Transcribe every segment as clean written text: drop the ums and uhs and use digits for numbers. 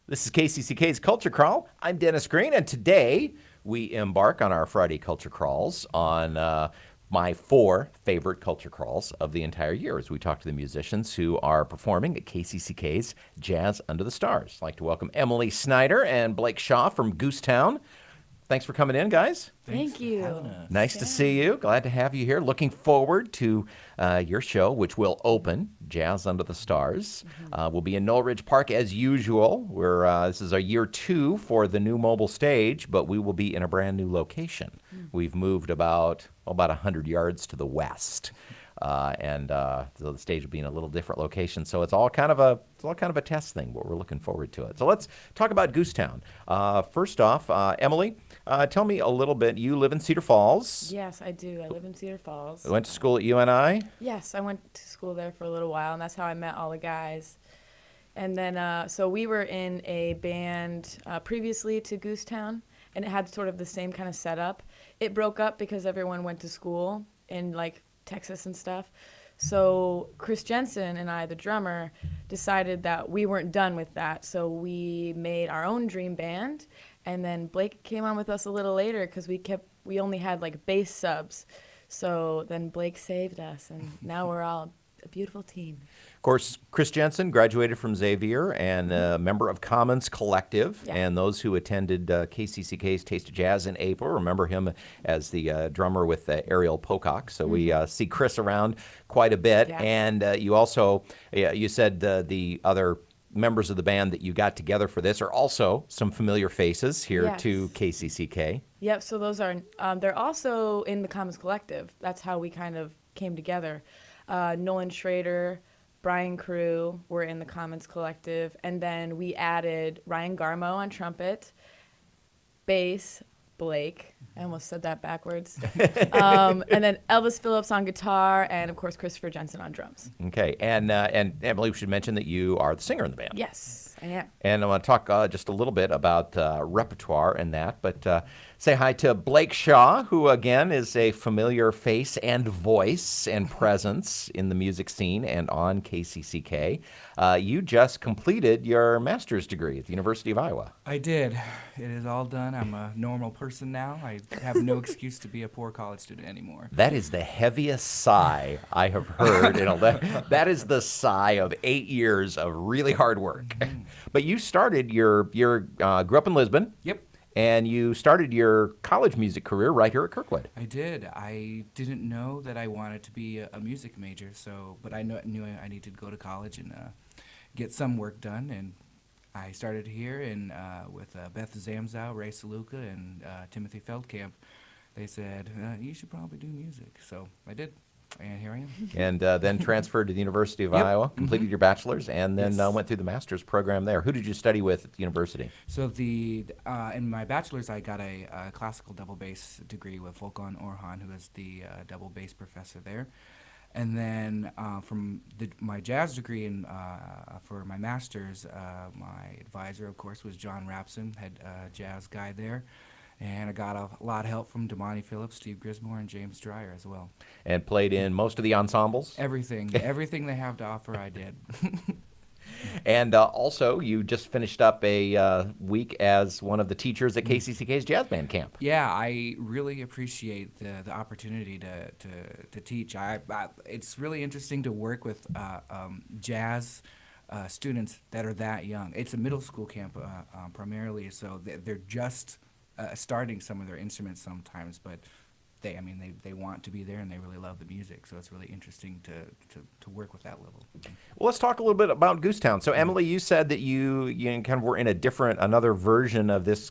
This is KCCK's Culture Crawl. I'm Dennis Green, and today we embark on our Friday Culture Crawls on my 4 favorite culture crawls of the entire year as we talk to the musicians who are performing at KCCK's Jazz Under the Stars. I'd like to welcome Emily Snyder and Blake Shaw from Goose Town. Thanks for coming in, guys. Thank you. Nice to see you. Glad to have you here. Looking forward to your show, which will open, Jazz Under the Stars. We'll be in Noelridge Park as usual. This is our year 2 for the new mobile stage, but we will be in a brand new location. We've moved about 100 yards to the west. So the stage will be in a little different location. So it's all kind of a test thing, but we're looking forward to it. So let's talk about Goose Town. First off, Emily, tell me a little bit. You live in Cedar Falls. Yes, I do. I live in Cedar Falls. Went to school at UNI? Yes, I went to school there for a little while, and that's how I met all the guys. And then, so we were in a band previously to Goose Town, and it had sort of the same kind of setup. It broke up because everyone went to school in, like, Texas and stuff. So Chris Jensen and I, the drummer, decided that we weren't done with that. So we made our own dream band, and then Blake came on with us a little later because we only had like bass subs. So then Blake saved us, and now we're all a beautiful team. Of course, Chris Jensen graduated from Xavier and a member of Commons Collective. Yeah. And those who attended KCCK's Taste of Jazz in April remember him as the drummer with Ariel Pocock. So we see Chris around quite a bit. Yeah. And you also, you said the other members of the band that you got together for this are also some familiar faces here to KCCK. Yep, so those are, they're also in the Commons Collective. That's how we kind of came together. Nolan Schrader, Brian Crew were in the Commons Collective, and then we added Ryan Garmo on trumpet, bass, Blake, I almost said that backwards, and then Elvis Phillips on guitar, and of course Christopher Jensen on drums. Okay, and Emily, we should mention that you are the singer in the band. Yes, I am. And I want to talk just a little bit about repertoire and that, but say hi to Blake Shaw, who again is a familiar face and voice and presence in the music scene and on KCCK. You just completed your master's degree at the University of Iowa. I did. It is all done. I'm a normal person now. I have no excuse to be a poor college student anymore. That is the heaviest sigh I have heard. That is the sigh of 8 years of really hard work. But you started grew up in Lisbon. Yep. And you started your college music career right here at Kirkwood. I did. I didn't know that I wanted to be a music major, but I knew I needed to go to college and get some work done. And I started here with Beth Zamzow, Ray Saluka, and Timothy Feldkamp. They said, you should probably do music. So I did. And here I am. And then transferred to the University of Iowa, completed your bachelor's, and then went through the master's program there. Who did you study with at the university? So in my bachelor's, I got a classical double bass degree with Volkan Orhan, who is the double bass professor there. And then from my jazz degree for my master's, my advisor, of course, was John Rapson, head jazz guy there. And I got a lot of help from Damani Phillips, Steve Grismore, and James Dreyer as well. And played in most of the ensembles? Everything. Everything they have to offer, I did. And also, you just finished up a week as one of the teachers at KCCK's Jazz Band Camp. Yeah, I really appreciate the opportunity to teach. It's really interesting to work with jazz students that are that young. It's a middle school camp primarily, so they're just starting some of their instruments sometimes, but they want to be there and they really love the music, so it's really interesting to work with that level. Well, let's talk a little bit about Goose Town. So, Emily, you said that you kind of were in another version of this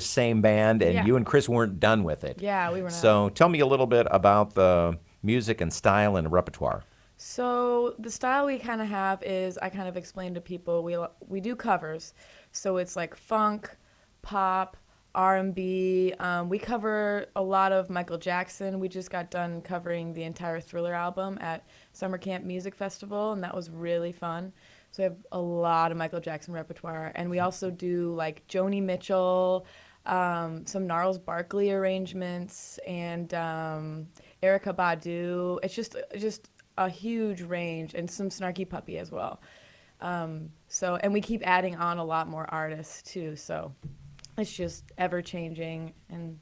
same band, and you and Chris weren't done with it. Yeah, we were not. So, tell me a little bit about the music and style and repertoire. So the style we kind of have is, I kind of explain to people, we do covers, so it's like funk, pop, R&B. We cover a lot of Michael Jackson. We just got done covering the entire Thriller album at Summer Camp Music Festival, and that was really fun. So we have a lot of Michael Jackson repertoire. And we also do like Joni Mitchell, some Gnarls Barkley arrangements, and Erykah Badu. It's just a huge range, and some Snarky Puppy as well. So, and we keep adding on a lot more artists too. So it's just ever changing, and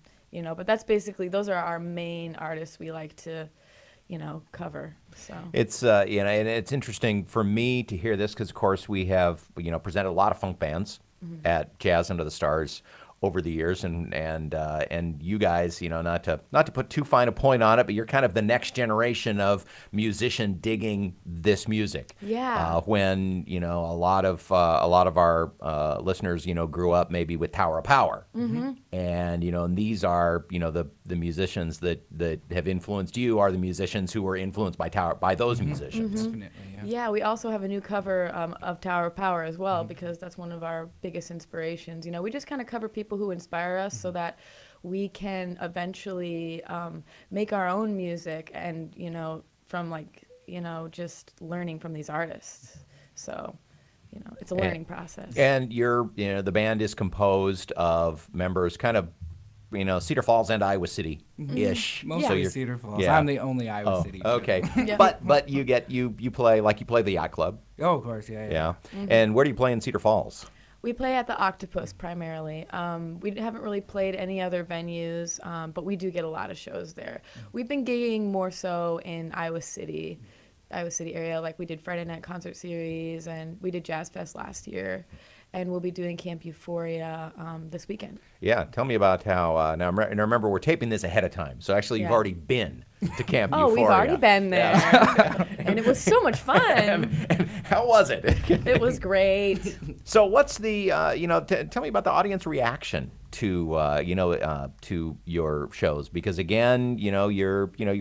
but that's basically, those are our main artists we like to, cover. So it's and it's interesting for me to hear this because, of course, we have presented a lot of funk bands at Jazz Under the Stars over the years, and you guys, not to put too fine a point on it, but you're kind of the next generation of musician digging this music. Yeah. When a lot of our listeners, grew up maybe with Tower of Power, and and these are the musicians that have influenced you are the musicians who were influenced by those musicians. Definitely, yeah. yeah, we also have a new cover of Tower of Power as well, because that's one of our biggest inspirations. We just kind of cover people who inspire us so that we can eventually make our own music, and from just learning from these artists. So it's a learning process. And the band is composed of members kind of Cedar Falls and Iowa City ish. Mostly Cedar Falls. I'm the only Iowa City. Okay. Yeah. But you play the yacht club. Oh, of course, yeah. And where do you play in Cedar Falls? We play at the Octopus primarily. We haven't really played any other venues, but we do get a lot of shows there. We've been gigging more so in Iowa City area. Like we did Friday Night Concert Series, and we did Jazz Fest last year, and we'll be doing Camp Euphoria this weekend. Yeah, tell me about how. Now remember, we're taping this ahead of time, so actually you've already been to Camp Euphoria. Oh, we've already been there, and it was so much fun. And how was it? It was great. So what's the tell me about the audience reaction to to your shows, because again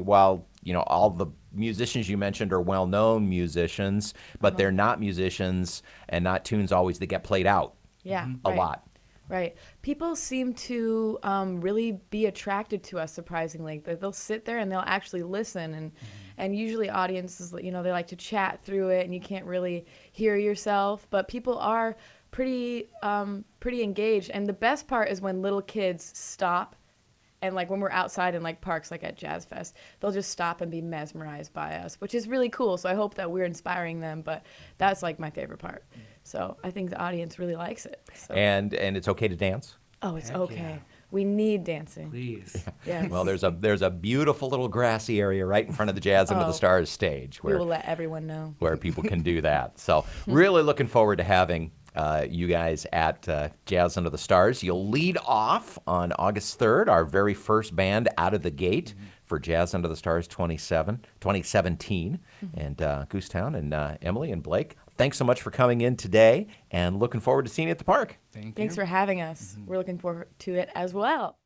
while all the musicians you mentioned are well-known musicians, but they're not musicians and not tunes always that get played out a lot. Right. People seem to really be attracted to us, surprisingly. They'll sit there and they'll actually listen, and usually audiences, they like to chat through it, and you can't really hear yourself, but people are pretty engaged. And the best part is when little kids stop, and like when we're outside in like parks, like at Jazz Fest, they'll just stop and be mesmerized by us, which is really cool. So I hope that we're inspiring them, but that's like my favorite part. So I think the audience really likes it. So. And it's okay to dance? Oh, it's Heck okay. yeah. We need dancing. Please. Yes. Well, there's a beautiful little grassy area right in front of the Jazz Under the Stars stage We will let everyone know. where people can do that. So really looking forward to having you guys at Jazz Under the Stars. You'll lead off on August 3rd, our very first band out of the gate for Jazz Under the Stars 2017. And Goose Town and Emily and Blake, thanks so much for coming in today, and looking forward to seeing you at the park. Thank you. Thanks for having us. We're looking forward to it as well.